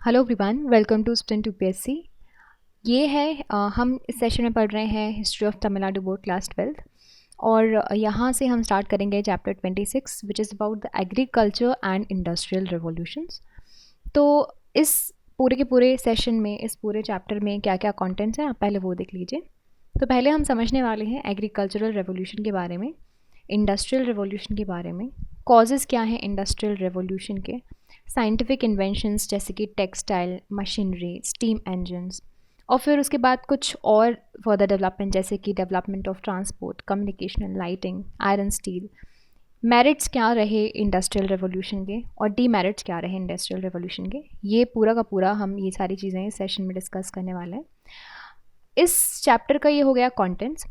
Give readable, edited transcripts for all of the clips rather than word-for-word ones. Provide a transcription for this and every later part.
Hello everyone, welcome to student UPSC. ये है हम इस सेशन में पढ़ रहे हैं history of Tamil Nadu board class 12 और यहाँ से हम स्टार्ट करेंगे chapter 26 which is about the agriculture and industrial revolutions. तो इस पूरे के पूरे सेशन में, इस पूरे चैप्टर में क्या क्या कंटेंट्स हैं आप पहले वो देख लीजिए। तो पहले हम समझने वाले हैं एग्रीकल्चरल रेवोल्यूशन के बारे में, इंडस्ट्रियल रेवोल्यूशन के बारे में, कॉजेज़ क्या हैं इंडस्ट्रियल रेवोल्यूशन के, साइंटिफिक इन्वेंशंस जैसे कि टेक्सटाइल, मशीनरी, स्टीम इंजन्स, और फिर उसके बाद कुछ और फर्दर डेवलपमेंट जैसे कि development of transport, communication, lighting, iron steel, merits क्या रहे इंडस्ट्रियल रेवोल्यूशन के और डीमेरिट्स क्या रहे इंडस्ट्रियल रेवोल्यूशन के। ये पूरा का पूरा हम ये सारी चीज़ें इस सेशन में डिस्कस करने वाले हैं। इस चैप्टर का ये हो गया कंटेंट्स।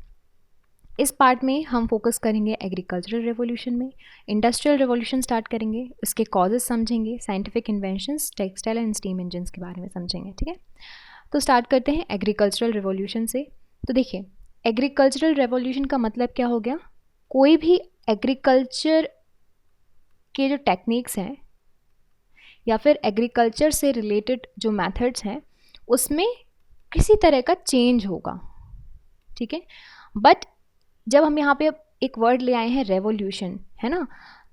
इस पार्ट में हम फोकस करेंगे एग्रीकल्चरल रेवोल्यूशन में, इंडस्ट्रियल रेवोल्यूशन स्टार्ट करेंगे, उसके कॉजेज समझेंगे, scientific inventions, textile and steam engines के बारे में समझेंगे। ठीक है, तो स्टार्ट करते हैं एग्रीकल्चरल रेवोल्यूशन से। तो देखिए, एग्रीकल्चरल रेवोल्यूशन का मतलब क्या हो गया, कोई भी एग्रीकल्चर के जो टेक्निक्स हैं या फिर एग्रीकल्चर से रिलेटेड जो मेथड्स हैं उसमें किसी तरह का चेंज होगा। ठीक है, बट जब हम यहाँ पे एक वर्ड ले आए हैं रेवोल्यूशन, है ना,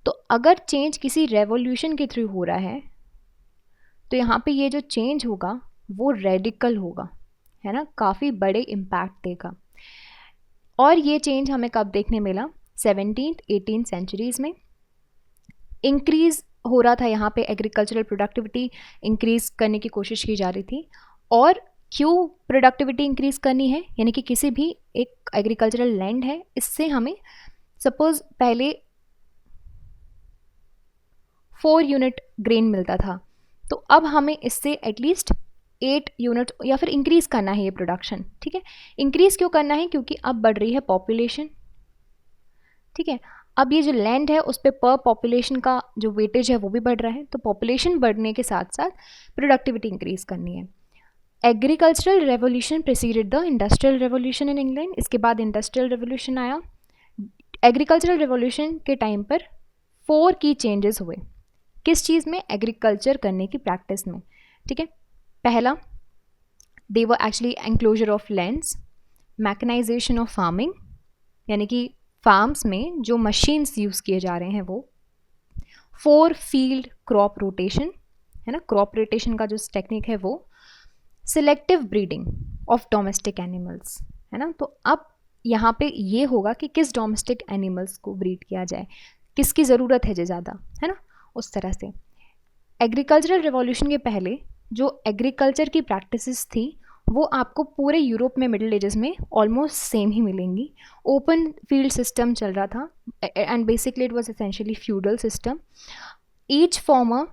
तो अगर चेंज किसी रेवोल्यूशन के थ्रू हो रहा है तो यहाँ पे ये जो चेंज होगा वो रेडिकल होगा, है ना, काफ़ी बड़े इम्पैक्ट देगा। और ये चेंज हमें कब देखने मिला, 17th 18th सेंचुरीज़ में इंक्रीज़ हो रहा था। यहाँ पे एग्रीकल्चरल प्रोडक्टिविटी इंक्रीज़ करने की कोशिश की जा रही थी। और क्यों प्रोडक्टिविटी इंक्रीज़ करनी है, यानी कि किसी भी एक एग्रीकल्चरल लैंड है, इससे हमें सपोज़ पहले 4 यूनिट ग्रेन मिलता था, तो अब हमें इससे एटलीस्ट 8 यूनिट या फिर इंक्रीज़ करना है ये प्रोडक्शन। ठीक है, इंक्रीज़ क्यों करना है, क्योंकि अब बढ़ रही है पॉपुलेशन। ठीक है, अब ये जो लैंड है उस पर पॉपुलेशन का जो वेटेज है वो भी बढ़ रहा है, तो पॉपुलेशन बढ़ने के साथ साथ प्रोडक्टिविटी इंक्रीज़ करनी है। Agricultural revolution preceded the industrial revolution in England. इसके बाद इंडस्ट्रियल रेवोल्यूशन आया। एग्रीकल्चरल रेवोल्यूशन के टाइम पर 4 की चेंजेस हुए। किस चीज़ में, एग्रीकल्चर करने की प्रैक्टिस में। ठीक है, पहला, they were actually enclosure of lands, mechanisation of farming, यानी कि फार्म्स में जो मशीन्स यूज़ किए जा रहे हैं वो, 4 फील्ड क्रॉप रोटेशन, है ना, क्रॉप रोटेशन का जो टेक्निक है वो, selective breeding of domestic animals, है ना। तो अब यहाँ पे ये होगा कि किस डोमेस्टिक एनिमल्स को ब्रीड किया जाए, किसकी ज़रूरत है जो ज़्यादा, है ना, उस तरह से। एग्रीकल्चरल रिवॉल्यूशन के पहले जो एग्रीकल्चर की प्रैक्टिसेस थी वो आपको पूरे यूरोप में मिडिल एजेस में ऑलमोस्ट सेम ही मिलेंगी। ओपन फील्ड सिस्टम चल रहा था and basically it was essentially feudal system. Each farmer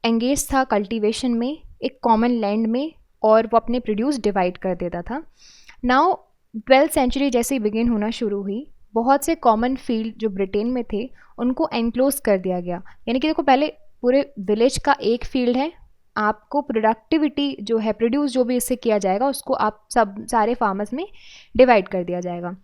engage था कल्टीवेशन में एक कॉमन लैंड में और वो अपने प्रोड्यूस डिवाइड कर देता था। नाउ 12th सेंचुरी जैसे ही बिगिन होना शुरू हुई, बहुत से कॉमन फील्ड जो ब्रिटेन में थे उनको एनक्लोज कर दिया गया। यानी कि देखो, पहले पूरे विलेज का एक फील्ड है, आपको प्रोडक्टिविटी जो है, प्रोड्यूस जो भी इससे किया जाएगा उसको आप सब सारे फार्मर्स में डिवाइड कर दिया जाएगा।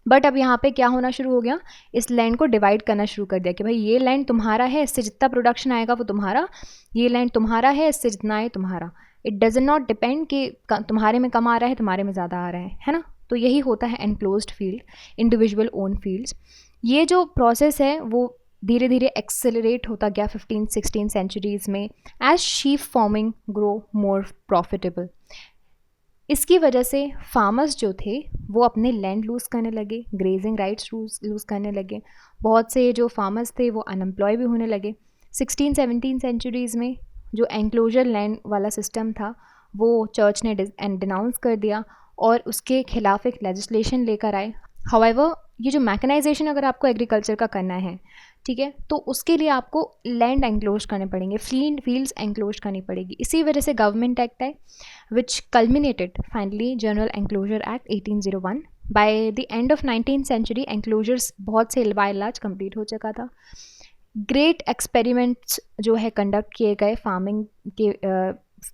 बट अब यहाँ पे क्या होना शुरू हो गया, इस लैंड को डिवाइड करना शुरू कर दिया कि भाई ये लैंड तुम्हारा है, इससे जितना प्रोडक्शन आएगा वो तुम्हारा, ये लैंड तुम्हारा है, इससे जितना आए तुम्हारा। इट डज नॉट डिपेंड कि तुम्हारे में कम आ रहा है, तुम्हारे में ज़्यादा आ रहा है ना। तो यही होता है enclosed field, individual own fields. ये जो प्रोसेस है वो धीरे धीरे एक्सेलरेट होता गया 15th-16th सेंचुरीज़ में as sheep farming grow more profitable. इसकी वजह से फार्मर्स जो थे वो अपने लैंड लूज़ करने लगे, ग्रेजिंग राइट्स लूज़ करने लगे। बहुत से जो फार्मर्स थे वो अनएम्प्लॉय भी होने लगे। 16th-17th सेंचुरीज़ में जो एंक्लोजर लैंड वाला सिस्टम था वो चर्च ने डिनाउंस कर दिया और उसके खिलाफ एक लेजिस्लेशन लेकर आए। हाउएवर, ये जो मैकेनाइजेशन अगर आपको एग्रीकल्चर का करना है, ठीक है, तो उसके लिए आपको लैंड एंक्लोज करने पड़ेंगे, फील्ड्स एंक्लोज करनी पड़ेगी। इसी वजह से गवर्नमेंट एक्ट है which culminated finally general enclosure act 1801। By the end of 19th century enclosures बहुत से बाय लार्ज कंप्लीट हो चुका था। ग्रेट एक्सपेरिमेंट्स जो है कंडक्ट किए गए फार्मिंग के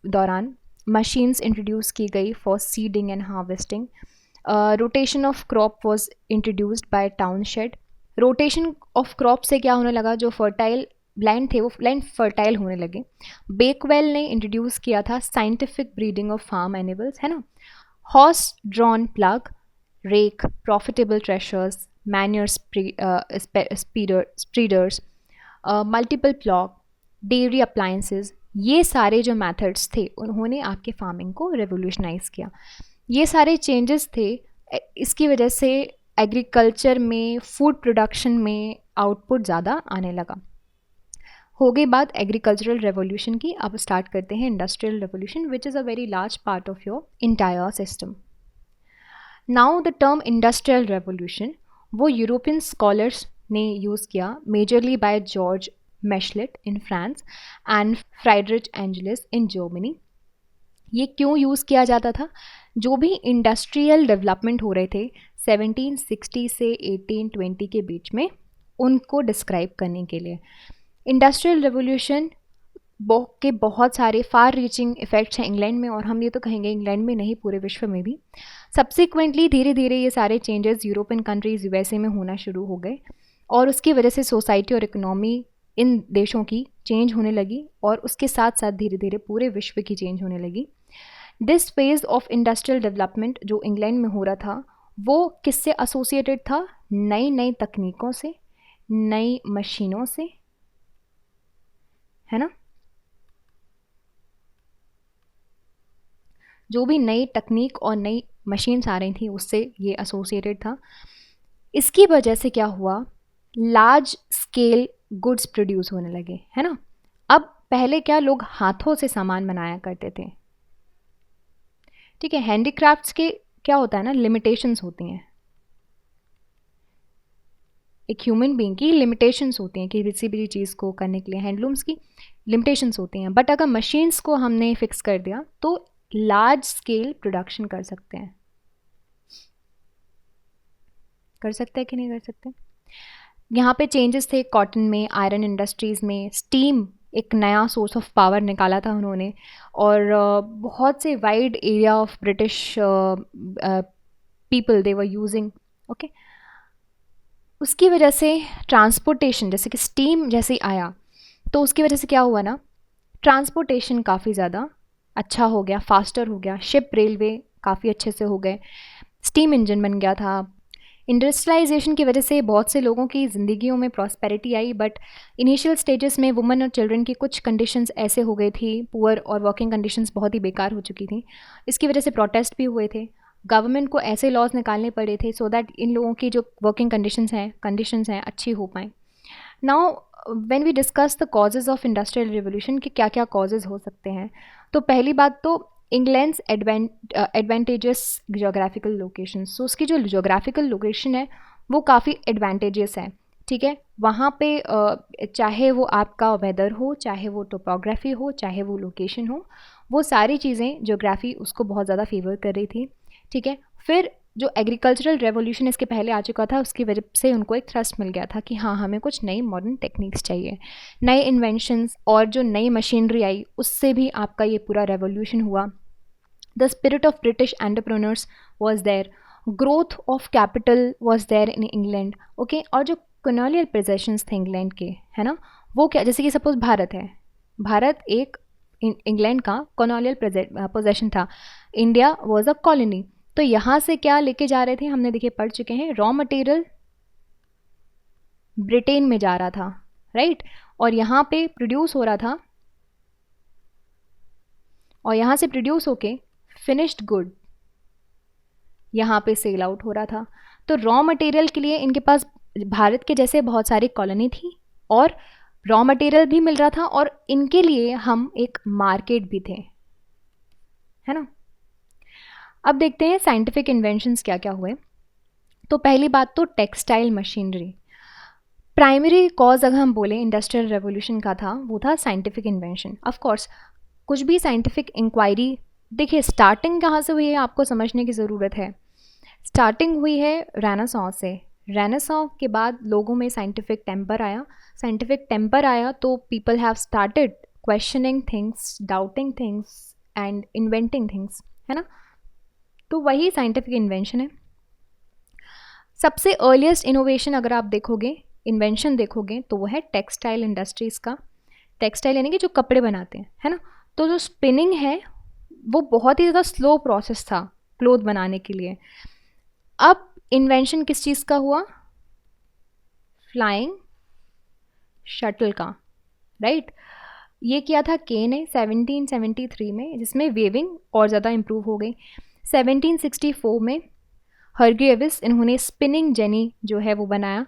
दौरान। मशीन्स इंट्रोड्यूस की गई for seeding and harvesting. Rotation of crop was introduced by Townshend. Rotation of crop से क्या होने लगा, जो फर्टाइल लैंड थे वो लैंड फर्टाइल होने लगे। बेकवेल ने इंट्रोड्यूस किया था scientific breeding of farm animals, है ना, horse drawn plough, rake, profitable threshers, manure spreaders, multiple plough, dairy appliances, ये सारे जो मेथड्स थे उन्होंने आपके फार्मिंग को रेवोल्यूशनाइज किया। ये सारे चेंजेस थे, इसकी वजह से एग्रीकल्चर में, फूड प्रोडक्शन में आउटपुट ज़्यादा आने लगा। हो गई बात एग्रीकल्चरल रेवोल्यूशन की, अब स्टार्ट करते हैं industrial revolution which is a very large part of your entire system. Now the term industrial revolution वो यूरोपियन स्कॉलर्स ने यूज़ किया, majorly by George Michelet in France and Friedrich Engels in Germany. ये क्यों use किया जाता था? जो भी इंडस्ट्रियल डेवलपमेंट हो रहे थे 1760 से 1820 के बीच में, उनको डिस्क्राइब करने के लिए। इंडस्ट्रियल रेवोल्यूशन के बहुत सारे फार रीचिंग इफ़ेक्ट्स हैं इंग्लैंड में, और हम ये तो कहेंगे इंग्लैंड में नहीं पूरे विश्व में भी। सब्सिक्वेंटली धीरे धीरे ये सारे चेंजेस यूरोपियन कंट्रीज़ यूएसए में होना शुरू हो गए, और उसकी वजह से सोसाइटी और इकोनॉमी इन देशों की चेंज होने लगी, और उसके साथ साथ धीरे धीरे पूरे विश्व की चेंज होने लगी। This phase of industrial development जो इंग्लैंड में हो रहा था वो किससे एसोसिएटेड था? नई नई तकनीकों से, नई मशीनों से, है ना। जो भी नई टेक्निक और नई मशीन्स आ रही थी उससे ये एसोसिएटेड था। इसकी वजह से क्या हुआ? लार्ज स्केल गुड्स प्रोड्यूस होने लगे, है ना। अब पहले क्या लोग हाथों से सामान बनाया करते थे, ठीक है। हैंडीक्राफ्ट्स के क्या होता है ना, लिमिटेशंस होती हैं, एक ह्यूमन बीइंग की लिमिटेशंस होती हैं कि किसी भी चीज़ को करने के लिए हैंडलूम्स की लिमिटेशंस होती हैं। बट अगर मशीन्स को हमने फिक्स कर दिया तो लार्ज स्केल प्रोडक्शन कर सकते हैं। कर सकते हैं कि नहीं कर सकते? यहाँ पे चेंजेस थे कॉटन में, आयरन इंडस्ट्रीज़ में, स्टीम एक नया सोर्स ऑफ पावर निकाला था उन्होंने, और बहुत से wide area of British people they were using, okay. उसकी वजह से ट्रांसपोर्टेशन, जैसे कि स्टीम जैसे ही आया तो उसकी वजह से क्या हुआ ना, ट्रांसपोर्टेशन काफ़ी ज़्यादा अच्छा हो गया, फास्टर हो गया, शिप रेलवे काफ़ी अच्छे से हो गए, स्टीम इंजन बन गया था। इंडस्ट्रियलाइजेशन की वजह से बहुत से लोगों की ज़िंदगियों में prosperity I, but initial stages में वुमेन और चिल्ड्रन की कुछ कंडीशंस ऐसे हो गई थी, पुअर और वर्किंग कंडीशंस बहुत ही बेकार हो चुकी थी। इसकी वजह से प्रोटेस्ट भी हुए थे, गवर्नमेंट को ऐसे लॉज निकालने पड़े थे सो दैट इन लोगों की जो वर्किंग कंडीशंस हैं अच्छी हो पाएँ। Now when we discuss the causes of industrial revolution कि क्या क्या कॉजेज़ हो सकते हैं, तो पहली बात तो इंग्लैंड्स एडवांटेजेस जोग्राफिकल लोकेशन। सो उसकी जो जोग्राफिकल लोकेशन है वो काफ़ी एडवांटेजेस है, ठीक है। वहाँ पे चाहे वो आपका वेदर हो, चाहे वो टोपोग्राफी हो, चाहे वो लोकेशन हो, वो सारी चीज़ें जोग्राफी उसको बहुत ज़्यादा फेवर कर रही थी, ठीक है। फिर जो एग्रीकल्चरल रेवोल्यूशन इसके पहले आ चुका था उसकी वजह से उनको एक थ्रस्ट मिल गया था कि हाँ हमें कुछ नई मॉडर्न टेक्निक्स चाहिए, नए इन्वेंशंस, और जो नई मशीनरी आई उससे भी आपका ये पूरा रेवोल्यूशन हुआ। The spirit of British entrepreneurs was there, growth of capital was there in England, okay. और जो कॉलोनियल पोजेशंस थे इंग्लैंड के, है ना, वो क्या, जैसे कि सपोज भारत है, भारत एक इंग्लैंड का कॉलोनियल पोजेशन था, इंडिया वॉज अ कॉलोनी। तो यहाँ से क्या लेके जा रहे थे, हमने देखिए पढ़ चुके हैं, रॉ मटेरियल ब्रिटेन में जा रहा था, राइट, और यहाँ पे प्रोड्यूस हो रहा था, और यहाँ से प्रोड्यूस होके फिनिश्ड गुड यहाँ पे सेल आउट हो रहा था। तो रॉ मटेरियल के लिए इनके पास भारत के जैसे बहुत सारी कॉलोनी थी, और रॉ मटेरियल भी मिल रहा था, और इनके लिए हम एक मार्केट भी थे, है ना। अब देखते हैं साइंटिफिक इन्वेंशंस क्या क्या हुए। तो पहली बात तो टेक्सटाइल मशीनरी। प्राइमरी कॉज अगर हम बोलें इंडस्ट्रियल रेवोल्यूशन का था, वो था साइंटिफिक इन्वेंशन। ऑफ कोर्स कुछ भी साइंटिफिक इंक्वायरी, देखिए स्टार्टिंग कहाँ से हुई है आपको समझने की ज़रूरत है। स्टार्टिंग हुई है रेनेसांस से। रेनेसांस के बाद लोगों में साइंटिफिक टेम्पर आया, साइंटिफिक टेम्पर आया तो people have started questioning things, doubting things and inventing things, है ना। तो वही साइंटिफिक इन्वेंशन है। सबसे अर्लीस्ट इनोवेशन अगर आप देखोगे इन्वेंशन देखोगे तो वो है टेक्सटाइल इंडस्ट्रीज़ का। टेक्सटाइल यानी कि जो कपड़े बनाते हैं, है ना। तो जो स्पिनिंग है वो बहुत ही ज़्यादा स्लो प्रोसेस था क्लोथ बनाने के लिए। अब इन्वेंशन किस चीज़ का हुआ? फ्लाइंग शटल का, राइट। ये किया था के ने 1773 में, जिसमें वेविंग और ज़्यादा इम्प्रूव हो गई। 1764 में हरग्रीव्स, इन्होंने स्पिनिंग जेनी जो है वो बनाया।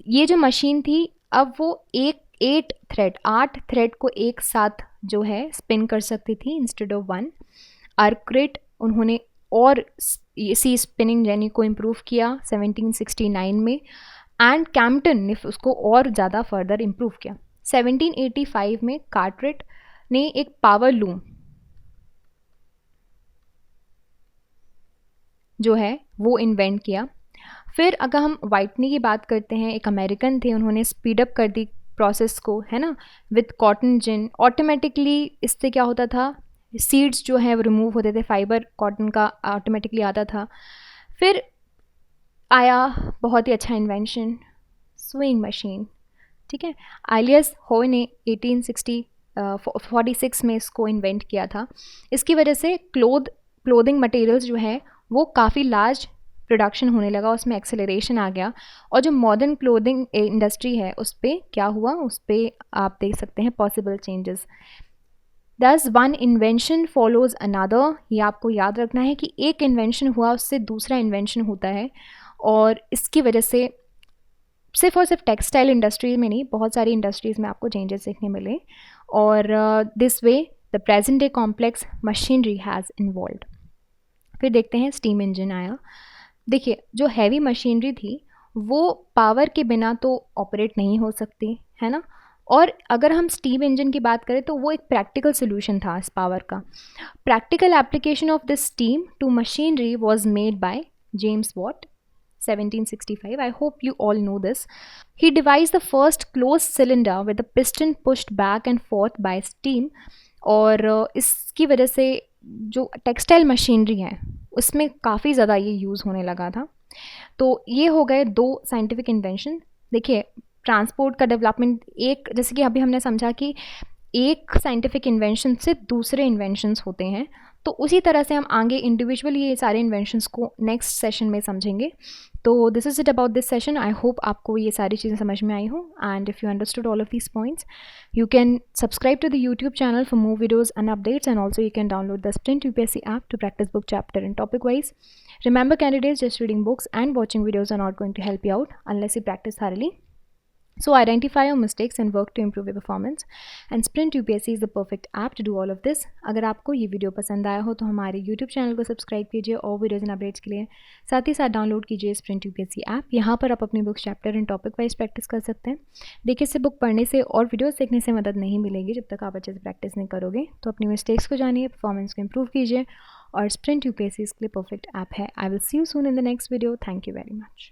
ये जो मशीन थी अब वो 8 थ्रेड को एक साथ जो है स्पिन कर सकती थी इंस्टेड ऑफ 1। आर्क्राइट, उन्होंने और इसी स्पिनिंग जेनी को इम्प्रूव किया 1769 में, एंड कैम्पटन ने उसको और ज़्यादा फर्दर इम्प्रूव किया। 1785 में कार्टरेट ने एक पावर लूम जो है वो इन्वेंट किया। फिर अगर हम व्हाइटनी की बात करते हैं, एक अमेरिकन थे, उन्होंने स्पीड अप कर दी प्रोसेस को, है ना, विद कॉटन जिन। ऑटोमेटिकली इससे क्या होता था, सीड्स जो हैं वो रिमूव होते थे, फाइबर कॉटन का ऑटोमेटिकली आता था। फिर आया बहुत ही अच्छा इन्वेंशन, स्विंग मशीन, ठीक है। आइलियस होय ने 1846 में इसको इन्वेंट किया था। इसकी वजह से क्लोथिंग मटेरियल्स जो है वो काफ़ी लार्ज प्रोडक्शन होने लगा, उसमें एक्सेलरेशन आ गया। और जो मॉडर्न क्लोथिंग इंडस्ट्री है उस पर क्या हुआ, उस पर आप देख सकते हैं पॉसिबल चेंजेस। दस वन इन्वेंशन फॉलोज अनदर, ये आपको याद रखना है कि एक इन्वेंशन हुआ उससे दूसरा इन्वेंशन होता है। और इसकी वजह से सिर्फ और सिर्फ टेक्सटाइल इंडस्ट्री में नहीं, बहुत सारी इंडस्ट्रीज़ में आपको चेंजेस देखने मिले। और this way the present day complex machinery has involve. फिर देखते हैं स्टीम इंजन आया। देखिए, जो हैवी मशीनरी थी वो पावर के बिना तो ऑपरेट नहीं हो सकती, है ना। और अगर हम स्टीम इंजन की बात करें तो वो एक प्रैक्टिकल सोल्यूशन था इस पावर का। Practical application of this steam to machinery was made by James Watt 1765. I hope you all know this. He devised the first closed cylinder with a piston pushed back and forth by steam. और इसकी वजह से जो textile machinery है उसमें काफ़ी ज़्यादा ये यूज़ होने लगा था। तो ये हो गए दो साइंटिफिक इन्वेंशन। देखिए, ट्रांसपोर्ट का डेवलपमेंट, एक जैसे कि अभी हमने समझा कि एक साइंटिफिक इन्वेंशन से दूसरे इन्वेंशंस होते हैं, तो उसी तरह से हम आगे इंडिविजुअली ये सारे इन्वेंशंस को नेक्स्ट सेशन में समझेंगे। तो this is it about this session. I hope आपको ये सारी चीज़ें समझ में आई हो, and if you understood all of these points, you can subscribe to the YouTube channel for more videos and updates, and also you can download the Sprint UPSC app to practice book chapter and topic wise. Remember candidates, just reading books and watching videos are not going to help you out unless you practice thoroughly. So identify your mistakes and work to improve your performance, and Sprint UPSC is the perfect app to do all of this. अगर आपको ये video पसंद आया हो तो हमारे YouTube channel को subscribe कीजिए और वीडियोज़ एंड अपडेट्स के लिए साथ ही साथ डाउनलोड कीजिए Sprint UPSC ऐप। यहाँ पर आप अपनी book chapter and topic wise practice कर सकते हैं। देखिए, इससे बुक पढ़ने से और वीडियोस देखने से मदद नहीं मिलेगी जब तक आप अच्छे से प्रैक्टिस नहीं करोगे। तो अपनी मिस्टेक्स को जानिए, परफॉर्मेंस को इम्प्रूव कीजिए, और Sprint UPSC इसके लिए परफेक्ट ऐप है। I will see you soon in the next video. Thank you very much.